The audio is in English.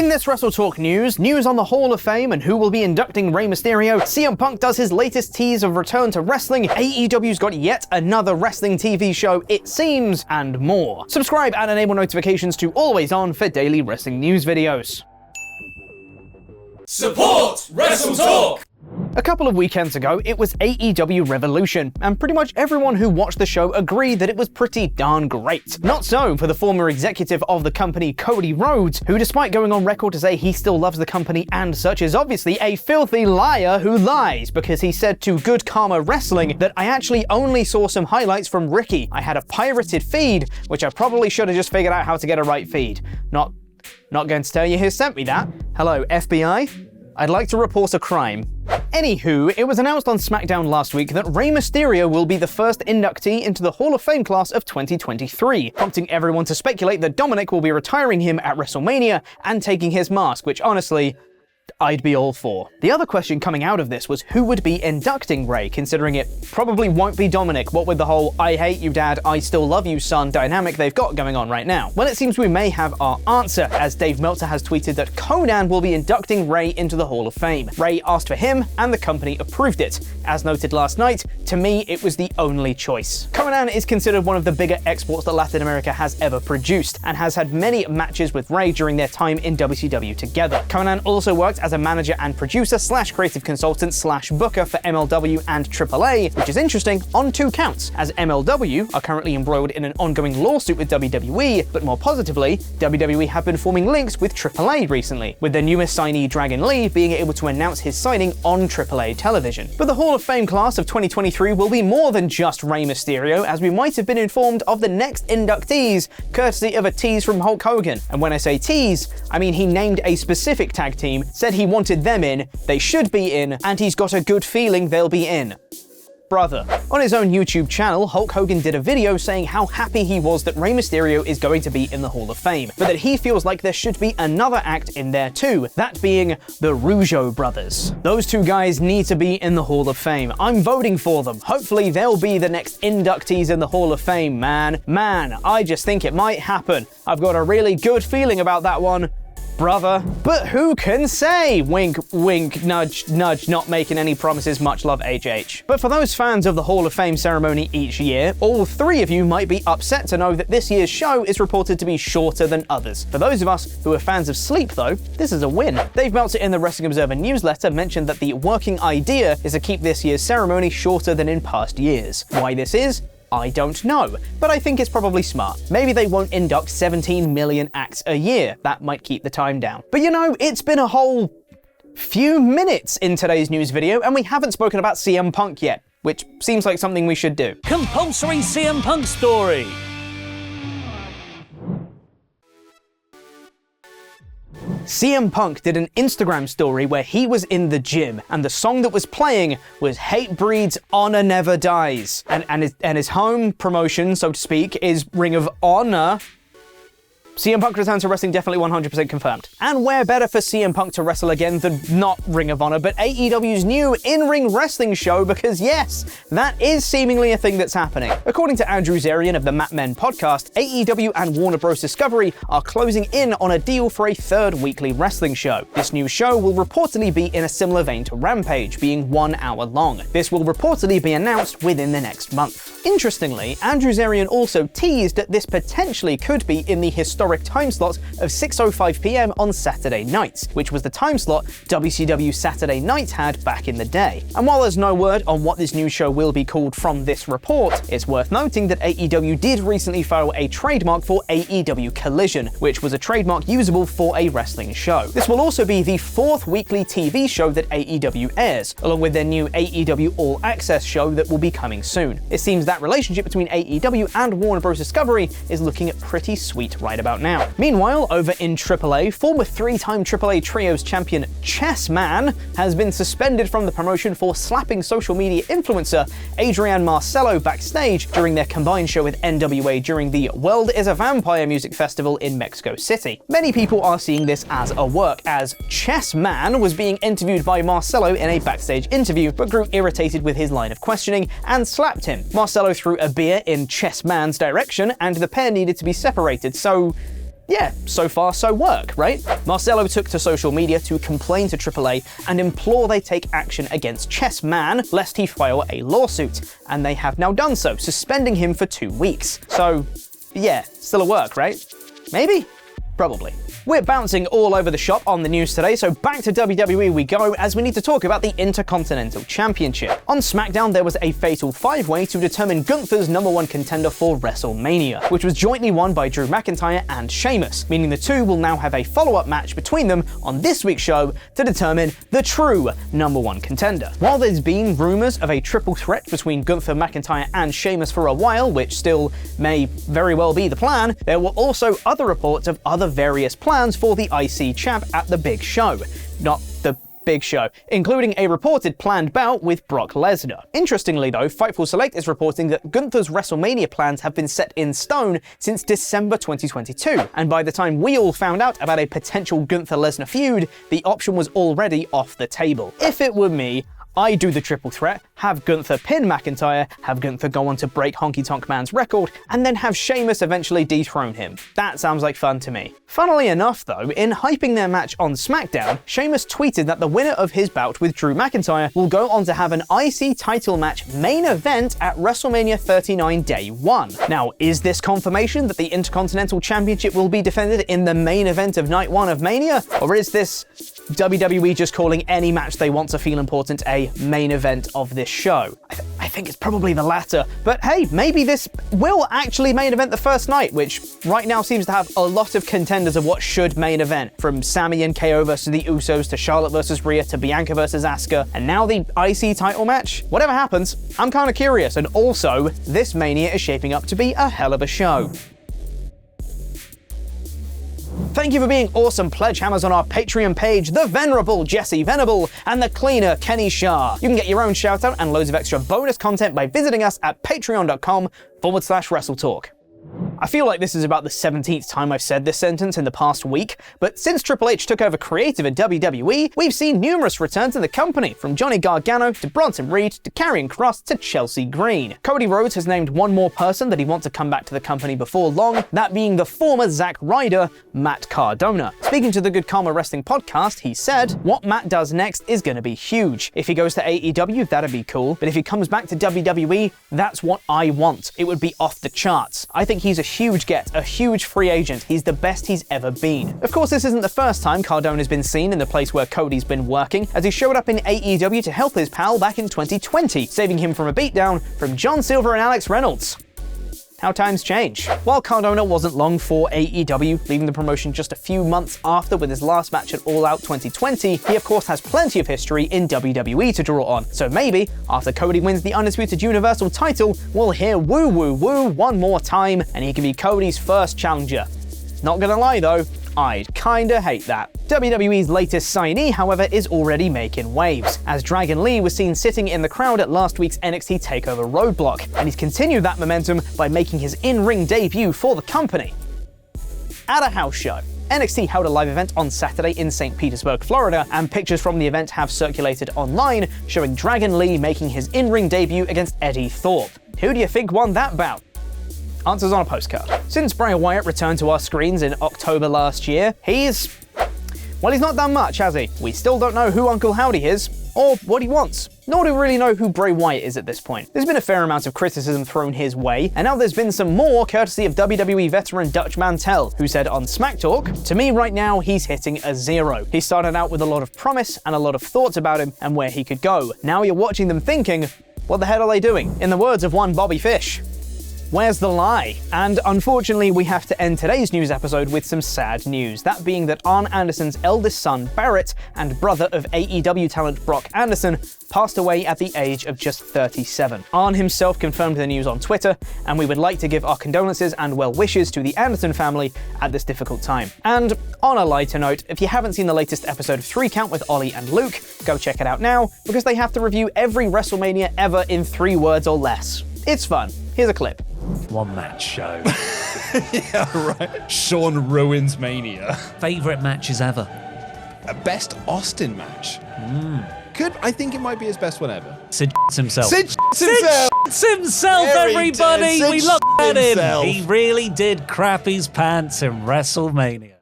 In this WrestleTalk news on the Hall of Fame and who will be inducting Rey Mysterio, CM Punk does his latest tease of return to wrestling, AEW's got yet another wrestling TV show, it seems, and more. Subscribe and enable notifications to Always On for daily wrestling news videos. Support WrestleTalk! A couple of weekends ago, it was AEW Revolution, and pretty much everyone who watched the show agreed that it was pretty darn great. Not so for the former executive of the company, Cody Rhodes, who despite going on record to say he still loves the company and such, is obviously a filthy liar who lies, because he said to Good Karma Wrestling that I actually only saw some highlights from Ricky. I had a pirated feed, which I probably should have just figured out how to get a right feed. Not going to tell you who sent me that. Hello, FBI? I'd like to report a crime. Anywho, it was announced on SmackDown last week that Rey Mysterio will be the first inductee into the Hall of Fame class of 2023, prompting everyone to speculate that Dominic will be retiring him at WrestleMania and taking his mask, which honestly, I'd be all for. The other question coming out of this was who would be inducting Rey, considering it probably won't be Dominic, what with the whole I hate you dad, I still love you son dynamic they've got going on right now. Well, it seems we may have our answer, as Dave Meltzer has tweeted that Conan will be inducting Rey into the Hall of Fame. Rey asked for him, and the company approved it. As noted last night, to me it was the only choice. Conan is considered one of the bigger exports that Latin America has ever produced, and has had many matches with Rey during their time in WCW together. Conan also worked as a manager and producer / creative consultant / booker for MLW and AAA, which is interesting on 2 counts, as MLW are currently embroiled in an ongoing lawsuit with WWE, but more positively, WWE have been forming links with AAA recently, with their newest signee Dragon Lee being able to announce his signing on AAA television. But the Hall of Fame class of 2023 will be more than just Rey Mysterio, as we might have been informed of the next inductees, courtesy of a tease from Hulk Hogan. And when I say tease, I mean he named a specific tag team, said he wanted them in, they should be in, and he's got a good feeling they'll be in. Brother. On his own YouTube channel, Hulk Hogan did a video saying how happy he was that Rey Mysterio is going to be in the Hall of Fame, but that he feels like there should be another act in there too, that being the Rougeau brothers. Those 2 guys need to be in the Hall of Fame. I'm voting for them. Hopefully they'll be the next inductees in the Hall of Fame, man. Man, I just think it might happen. I've got a really good feeling about that one. Brother. But who can say? Wink, wink, nudge, nudge, not making any promises, much love HH. But for those fans of the Hall of Fame ceremony each year, all 3 of you might be upset to know that this year's show is reported to be shorter than others. For those of us who are fans of sleep though, this is a win. Dave Meltzer in the Wrestling Observer newsletter mentioned that the working idea is to keep this year's ceremony shorter than in past years. Why this is? I don't know, but I think it's probably smart. Maybe they won't induct 17 million acts a year. That might keep the time down. But you know, it's been a whole few minutes in today's news video, and we haven't spoken about CM Punk yet, which seems like something we should do. Compulsory CM Punk story. CM Punk did an Instagram story where he was in the gym, and the song that was playing was Hate Breeds, Honor Never Dies. And his home promotion, so to speak, is Ring of Honor. CM Punk returns to wrestling definitely 100% confirmed. And where better for CM Punk to wrestle again than not Ring of Honor, but AEW's new in-ring wrestling show, because yes, that is seemingly a thing that's happening. According to Andrew Zarian of the Mat Men podcast, AEW and Warner Bros. Discovery are closing in on a deal for a 3rd weekly wrestling show. This new show will reportedly be in a similar vein to Rampage, being 1 hour long. This will reportedly be announced within the next month. Interestingly, Andrew Zarian also teased that this potentially could be in the historic time slot of 6:05 p.m. on Saturday nights, which was the time slot WCW Saturday Night had back in the day. And while there's no word on what this new show will be called from this report, it's worth noting that AEW did recently file a trademark for AEW Collision, which was a trademark usable for a wrestling show. This will also be the 4th weekly TV show that AEW airs, along with their new AEW All Access show that will be coming soon. It seems that relationship between AEW and Warner Bros. Discovery is looking pretty sweet right about now. Meanwhile, over in AAA, former 3-time AAA Trios champion Chess Man has been suspended from the promotion for slapping social media influencer Adrian Marcelo backstage during their combined show with NWA during the World is a Vampire music festival in Mexico City. Many people are seeing this as a work, as Chess Man was being interviewed by Marcelo in a backstage interview, but grew irritated with his line of questioning and slapped him. Marcelo threw a beer in Chess Man's direction, and the pair needed to be separated, so yeah, so far so work, right? Marcelo took to social media to complain to AAA and implore they take action against Chess Man lest he file a lawsuit, and they have now done so, suspending him for 2 weeks. So, yeah, still a work, right? Maybe? Probably. We're bouncing all over the shop on the news today, so back to WWE we go as we need to talk about the Intercontinental Championship. On SmackDown, there was a fatal 5-way to determine Gunther's #1 contender for WrestleMania, which was jointly won by Drew McIntyre and Sheamus, meaning the two will now have a follow-up match between them on this week's show to determine the true #1 contender. While there's been rumours of a triple threat between Gunther, McIntyre and Sheamus for a while, which still may very well be the plan, there were also other reports of other various plans for the IC champ at the big show. Not the big show, including a reported planned bout with Brock Lesnar. Interestingly though, Fightful Select is reporting that Gunther's WrestleMania plans have been set in stone since December 2022, and by the time we all found out about a potential Gunther-Lesnar feud, the option was already off the table. If it were me, I'd do the triple threat, have Gunther pin McIntyre, have Gunther go on to break Honky Tonk Man's record, and then have Sheamus eventually dethrone him. That sounds like fun to me. Funnily enough though, in hyping their match on SmackDown, Sheamus tweeted that the winner of his bout with Drew McIntyre will go on to have an IC title match main event at WrestleMania 39 Day 1. Now, is this confirmation that the Intercontinental Championship will be defended in the main event of Night 1 of Mania? Or is this WWE just calling any match they want to feel important a main event of this show? I think it's probably the latter, but hey, maybe this will actually main event the first night, which right now seems to have a lot of contenders of what should main event, from Sami and KO versus the Usos to Charlotte versus Rhea to Bianca versus Asuka, and now the IC title match. Whatever happens, I'm kind of curious, and also, this Mania is shaping up to be a hell of a show. Thank you for being awesome pledgehammers on our Patreon page, the Venerable Jesse Venable and the Cleaner Kenny Shah. You can get your own shoutout and loads of extra bonus content by visiting us at patreon.com/WrestleTalk. I feel like this is about the 17th time I've said this sentence in the past week, but since Triple H took over creative at WWE, we've seen numerous returns in the company, from Johnny Gargano to Bronson Reed to Karrion Kross to Chelsea Green. Cody Rhodes has named one more person that he wants to come back to the company before long, that being the former Zack Ryder, Matt Cardona. Speaking to the Good Karma Wrestling podcast, he said, "What Matt does next is going to be huge. If he goes to AEW, that'd be cool, but if he comes back to WWE, that's what I want. It would be off the charts. I think he's a huge get, a huge free agent. He's the best he's ever been." Of course, this isn't the first time Cardona's been seen in the place where Cody's been working, as he showed up in AEW to help his pal back in 2020, saving him from a beatdown from John Silver and Alex Reynolds. How times change. While Cardona wasn't long for AEW, leaving the promotion just a few months after with his last match at All Out 2020, he of course has plenty of history in WWE to draw on. So maybe, after Cody wins the Undisputed Universal title, we'll hear woo woo woo one more time and he can be Cody's first challenger. Not gonna lie though, I'd kinda hate that. WWE's latest signee, however, is already making waves, as Dragon Lee was seen sitting in the crowd at last week's NXT TakeOver Roadblock, and he's continued that momentum by making his in-ring debut for the company at a house show. NXT held a live event on Saturday in St. Petersburg, Florida, and pictures from the event have circulated online showing Dragon Lee making his in-ring debut against Eddie Thorpe. Who do you think won that bout? Answers on a postcard. Since Bray Wyatt returned to our screens in October last year, he's not done much, has he? We still don't know who Uncle Howdy is, or what he wants. Nor do we really know who Bray Wyatt is at this point. There's been a fair amount of criticism thrown his way, and now there's been some more courtesy of WWE veteran Dutch Mantell, who said on Smack Talk, "To me right now, he's hitting a 0. He started out with a lot of promise and a lot of thoughts about him and where he could go. Now you're watching them thinking, what the hell are they doing?" In the words of one Bobby Fish, where's the lie? And unfortunately, we have to end today's news episode with some sad news, that being that Arn Anderson's eldest son, Barrett, and brother of AEW talent Brock Anderson, passed away at the age of just 37. Arn himself confirmed the news on Twitter, and we would like to give our condolences and well wishes to the Anderson family at this difficult time. And on a lighter note, if you haven't seen the latest episode of 3 Count with Ollie and Luke, go check it out now, because they have to review every WrestleMania ever in 3 words or less. It's fun. Here's a clip. One match show. Yeah, right. Sean ruins Mania. Favourite matches ever. Best Austin match. I think it might be his best one ever. Sid himself. Sid himself. Sid himself, There he everybody. did. We Sid love At him. himself. He really did crap his pants in WrestleMania.